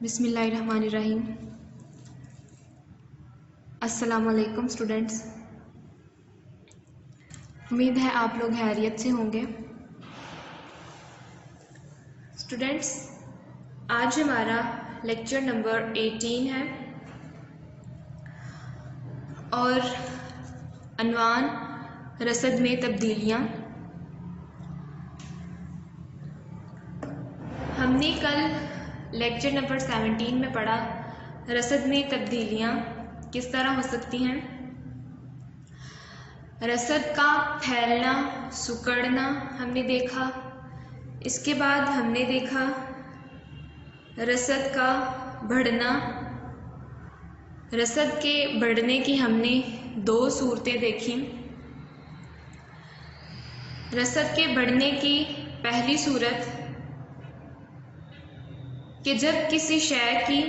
بسم اللہ الرحمن الرحیم۔ السلام علیکم اسٹوڈینٹس، امید ہے آپ لوگ خیریت سے ہوں گے۔ اسٹوڈینٹس، آج ہمارا لیکچر نمبر 18 ہے اور عنوان رصد میں تبدیلیاں۔ ہم نے کل لیکچر نمبر 17 میں پڑھا رصد میں تبدیلیاں کس طرح ہو سکتی ہیں۔ رصد کا پھیلنا، سکڑنا ہم نے دیکھا۔ اس کے بعد ہم نے دیکھا رصد کا بڑھنا۔ رصد کے بڑھنے کی ہم نے دو صورتیں دیکھی۔ رصد کے بڑھنے کی پہلی صورت کہ جب کسی شے کی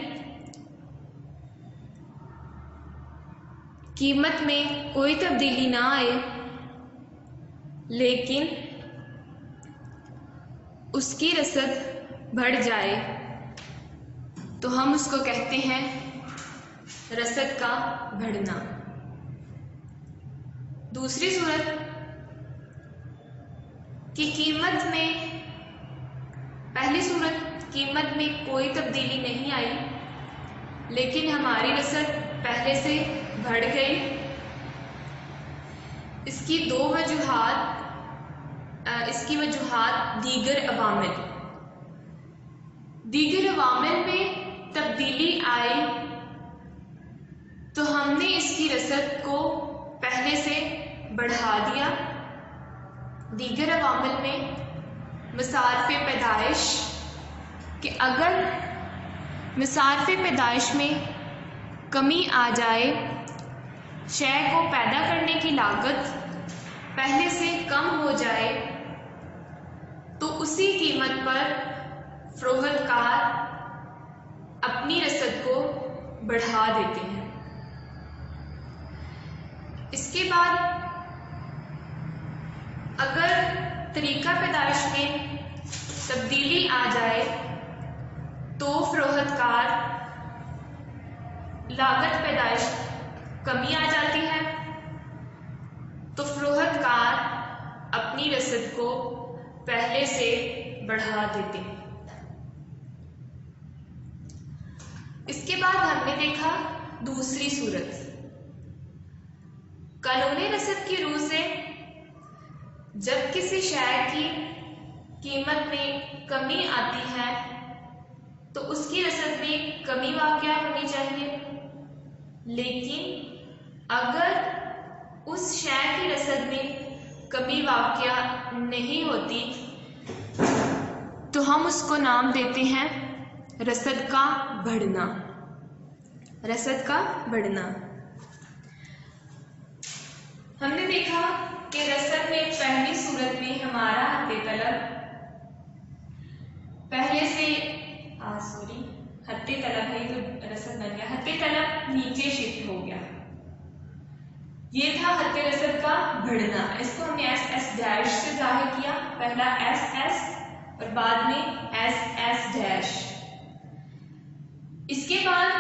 قیمت میں کوئی تبدیلی نہ آئے لیکن اس کی رصد بڑھ جائے تو ہم اس کو کہتے ہیں رصد کا بڑھنا۔ دوسری صورت کہ قیمت میں پہلی صورت قیمت میں کوئی تبدیلی نہیں آئی لیکن ہماری رصد پہلے سے بڑھ گئی۔ اس کی وجوہات دیگر عوامل میں تبدیلی آئی تو ہم نے اس کی رصد کو پہلے سے بڑھا دیا۔ دیگر عوامل میں مصارف پیدائش کہ اگر مصارف پیدائش میں کمی آ جائے، شے کو پیدا کرنے کی لاگت پہلے سے کم ہو جائے تو اسی قیمت پر فروخت کار اپنی رصد کو بڑھا دیتے ہیں۔ اس کے بعد اگر طریقہ پیدائش میں تبدیلی آ جائے تو فروخت کار لاگت پیدائش کمی آ جاتی ہے تو فروخت کار اپنی رصد کو پہلے سے بڑھا دیتے ہیں۔ اس کے بعد ہم نے دیکھا دوسری صورت قانون رصد کی روح سے جب کسی شے کی قیمت میں کمی آتی ہے تو اس کی رصد میں کمی واقع ہونی چاہیے، لیکن اگر اس شے کی رصد میں کمی واقع نہیں ہوتی تو ہم اس کو نام دیتے ہیں رصد کا بڑھنا۔ رصد کا بڑھنا ہم نے دیکھا کہ رصد میں پہلی صورت میں ہمارا حد طلب پہلے سے حد طلب ہے تو رصد بن گیا، حد طلب نیچے شفٹ ہو گیا، یہ تھا حد رصد کا بڑھنا۔ اس کو ہم نے ایس ایس ڈیش سے ظاہر کیا، پہلا ایس ایس اور بعد میں ایس ایس ڈیش۔ اس کے بعد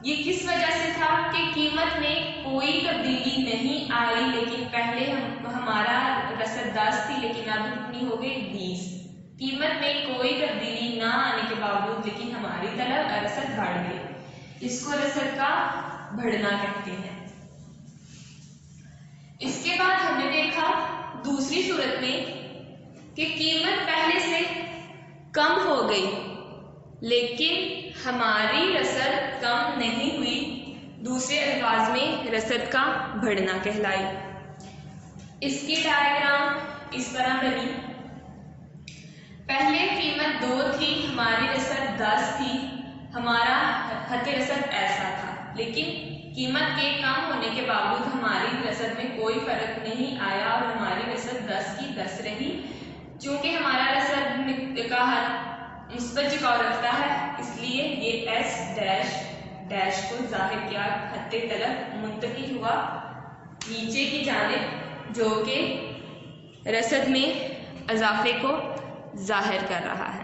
یہ کس وجہ سے تھا کہ قیمت میں کوئی تبدیلی نہیں آئی لیکن پہلے ہمارا رصد 10 تھی لیکن اب کتنی ہو گئی 20۔ قیمت میں کوئی تبدیلی نہ آنے کے باوجود لیکن ہماری رصد بڑھ گئی، اس کو رصد کا بڑھنا کہتے ہیں۔ اس کے بعد ہم نے دیکھا دوسری صورت میں کہ قیمت پہلے سے کم ہو گئی لیکن ہماری رصد کم نہیں ہوئی، دوسرے الفاظ میں رصد کا بڑھنا کہلائی۔ اس کی ڈائیگرام اس طرح بنی، پہلے قیمت 2 تھی، ہماری رصد 10 تھی، ہمارا حد رصد ایسا تھا لیکن قیمت کے کم ہونے کے باوجود ہماری رصد میں کوئی فرق نہیں آیا اور ہماری رصد 10 کی 10 رہی۔ چونکہ ہمارا رصد کا حد مثبت جکاؤ رکھتا ہے اس لیے یہ ایس ڈیش ڈیش کو ظاہر کیا، حد طلب منتقل ہوا نیچے کی جانب جو کہ رصد میں اضافے کو ظاہر کر رہا ہے۔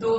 2,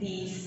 20।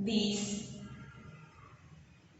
20।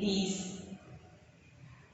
20।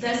10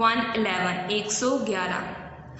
111।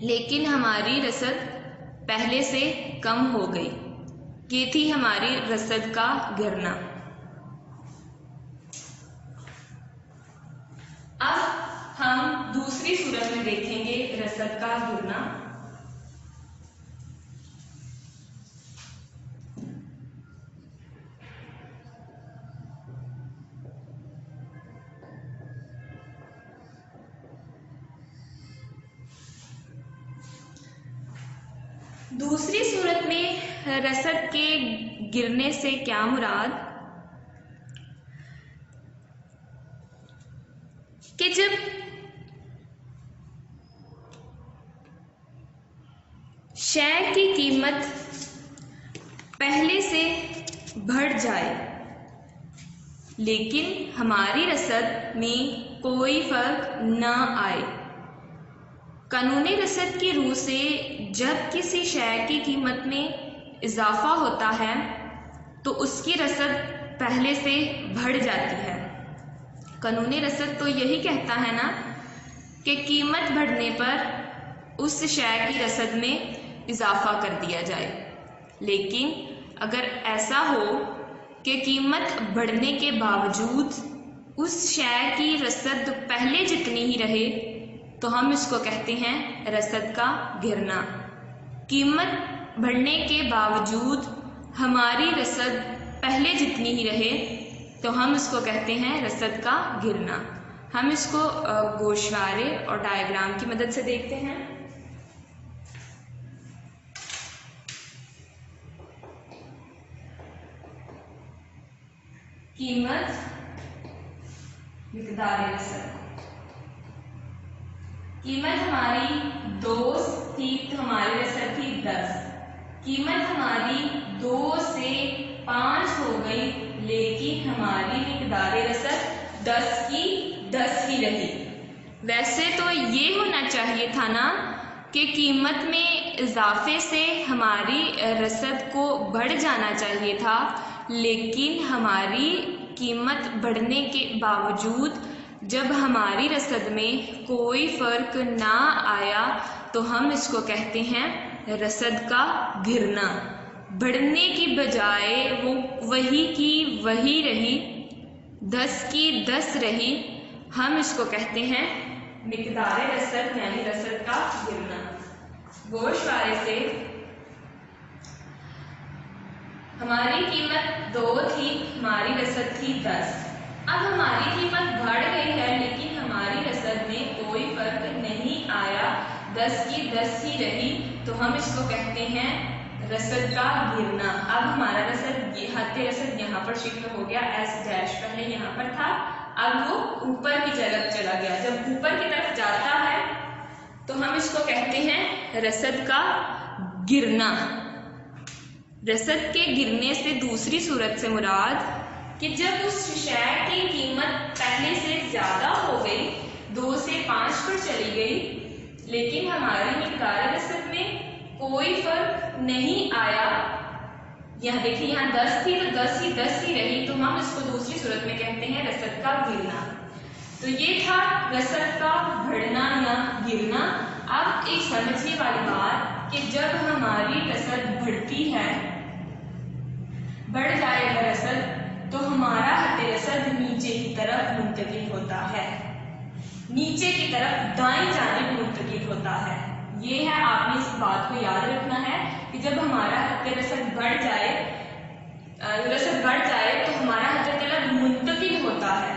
لیکن ہماری رسد پہلے سے کم ہو گئی۔ یہ تھی ہماری رسد کا گرنا۔ اب ہم دوسری صورت میں دیکھیں گے رسد کا گرنا۔ دوسری صورت میں رسد کے گرنے سے کیا مراد کہ جب شے کی قیمت پہلے سے بڑھ جائے لیکن ہماری رسد میں کوئی فرق نہ آئے۔ قانون رسد کی روح سے جب کسی شے کی قیمت میں اضافہ ہوتا ہے تو اس کی رسد پہلے سے بڑھ جاتی ہے۔ قانون رسد تو یہی کہتا ہے نا کہ قیمت بڑھنے پر اس شے کی رسد میں اضافہ کر دیا جائے، لیکن اگر ایسا ہو کہ قیمت بڑھنے کے باوجود اس شے کی رسد پہلے جتنی ہی رہے تو ہم اس کو کہتے ہیں رسد کا گرنا۔ قیمت بڑھنے کے باوجود ہماری رسد پہلے جتنی ہی رہے تو ہم اس کو کہتے ہیں رسد کا گرنا۔ ہم اس کو گوشوارے اور ڈائیگرام کی مدد سے دیکھتے ہیں۔ قیمت، مقدار رسد۔ قیمت ہماری 2 تھی تو ہماری رسد تھی 10۔ قیمت ہماری 2 سے 5 ہو گئی لیکن ہماری مقدار رسد 10 کی 10 ہی رہی۔ ویسے تو یہ ہونا چاہیے تھا نا کہ قیمت میں اضافے سے ہماری رسد کو بڑھ جانا چاہیے تھا، لیکن ہماری قیمت بڑھنے کے باوجود جب ہماری رسد میں کوئی فرق نہ آیا تو ہم اس کو کہتے ہیں رسد کا گرنا۔ بڑھنے کی بجائے وہ وہی کی وہی رہی، 10 کی 10 رہی، ہم اس کو کہتے ہیں مقدار رسد یعنی رسد کا گرنا۔ گوشوارے سے ہماری قیمت 2 تھی، ہماری رسد تھی 10۔ اب ہماری قیمت بڑھ گئی ہے لیکن ہماری رسد میں کوئی فرق نہیں آیا، 10 کی 10 ہی رہی، تو ہم اس کو کہتے ہیں رسد کا گرنا۔ اب ہمارا خط رسد یہاں پر شفٹ ہو گیا، ایس ڈیش پہلے یہاں پر تھا، اب وہ اوپر کی طرف چلا گیا۔ جب اوپر کی طرف جاتا ہے تو ہم اس کو کہتے ہیں رسد کا گرنا۔ رسد کے گرنے سے دوسری صورت سے مراد کہ جب اس شے کی قیمت پہلے سے زیادہ ہو گئی، 2 سے 5 پر چلی گئی، لیکن ہماری مقدار رسد میں کوئی فرق نہیں آیا۔ یہاں دیکھیں، یہاں 10 تھی تو 10 ہی 10 ہی رہی، تو ہم اس کو دوسری صورت میں کہتے ہیں رسد کا گرنا۔ تو یہ تھا رسد کا بڑھنا یا گرنا۔ اب ایک سمجھنے والی بات کہ جب ہماری رسد بڑھتی ہے، بڑھ جائے گا رسد، تو ہمارا خط رسد نیچے کی طرف منتقل ہوتا ہے، نیچے کی طرف دائیں جانب منتقل ہوتا ہے۔ یہ ہے، آپ نے اس بات کو یاد رکھنا ہے کہ جب ہمارا خط رسد بڑھ جائے تو ہمارا خط رسد منتقل ہوتا ہے،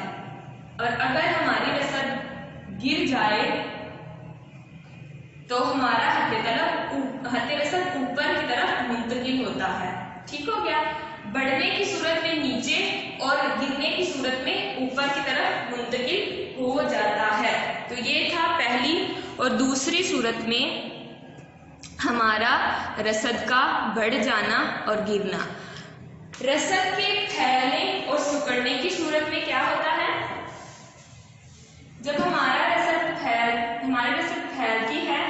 اور اگر ہماری رسد گر جائے تو ہمارا خط رسد اوپر کی طرف منتقل ہوتا ہے۔ ٹھیک ہو گیا؟ بڑھنے کی صورت میں نیچے اور گرنے کی صورت میں اوپر کی طرف منتقل ہو جاتا ہے۔ تو یہ تھا پہلی اور دوسری صورت میں ہمارا رسد کا بڑھ جانا اور گرنا۔ رسد کے پھیلنے اور سکڑنے کی صورت میں کیا ہوتا ہے؟ جب ہماری رسد پھیلتی ہے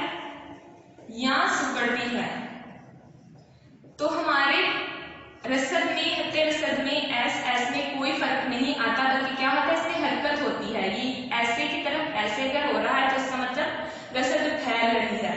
یا سکڑتی ہے تو ہمارے رسد میں خط رسد میں ایس میں کوئی فرق نہیں آتا، بلکہ کیا ہوتا ہے، اس میں حرکت ہوتی ہے۔ یہ ایسے کی طرف ایسے اگر ہو رہا ہے تو اس کا مطلب رسد پھیل رہی ہے،